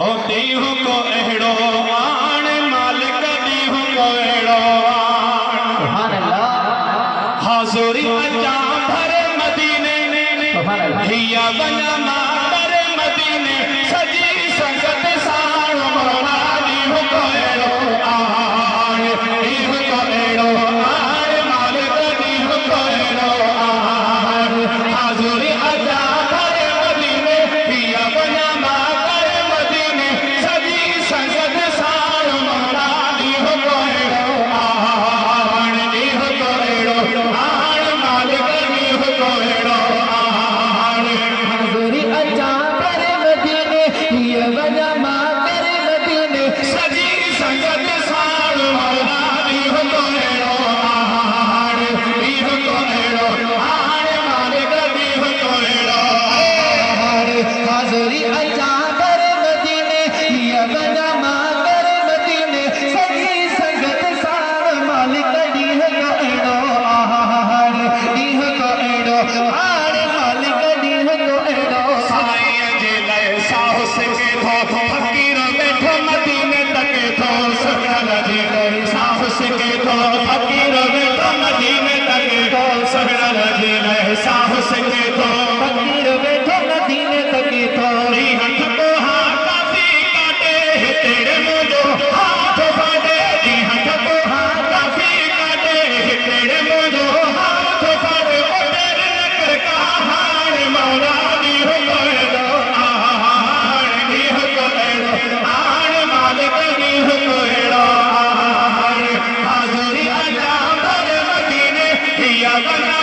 ओ दीहु को एड़ो आन मालिक दीहु को एड़ो आन सुभान अल्लाह हाज़ुरी अजा भरे मदीने हिया बना मातर मदीने सजी संगत साण मौला दीहु को एड़ो आन दीहु को एड़ो आन मालिक दीहु को एड़ो आन हाज़ुरी अजा भरे मदीने हिया बना साहस के तो फकीर बैठो मदीने तके तो नहीं हथ को हाथ काफी काटे तेरे मुझो हाथ फाटे नहीं हथ को हाथ काफी काटे तेरे मुझो हाथ फाटे ओ तेरे नकर का हार मौला दी हो कोएड़ो आहार दी हो कोएड़ो आहार मालिक दी हो कोएड़ो आहार हाज़ुरी अजा भरे मदीने हिया बना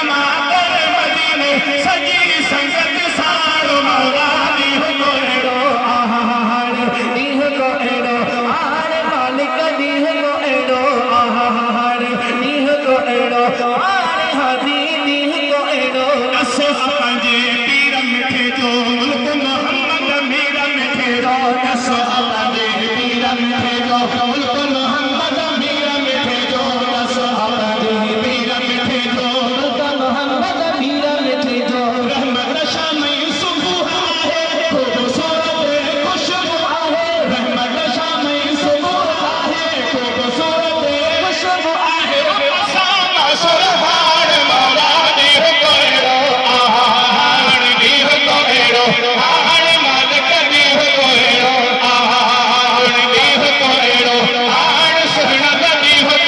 सजी संगत सारो मौला दीहु को एड़ो आहार दीहु को एड़ो आहार मालिक दीहु को एड़ो आहार दीहु को एड़ो आहार हादी दीहु को एड़ो असो पंजे पीर मिठे जो मुल्क मोहम्मद मीर मिठे रो असो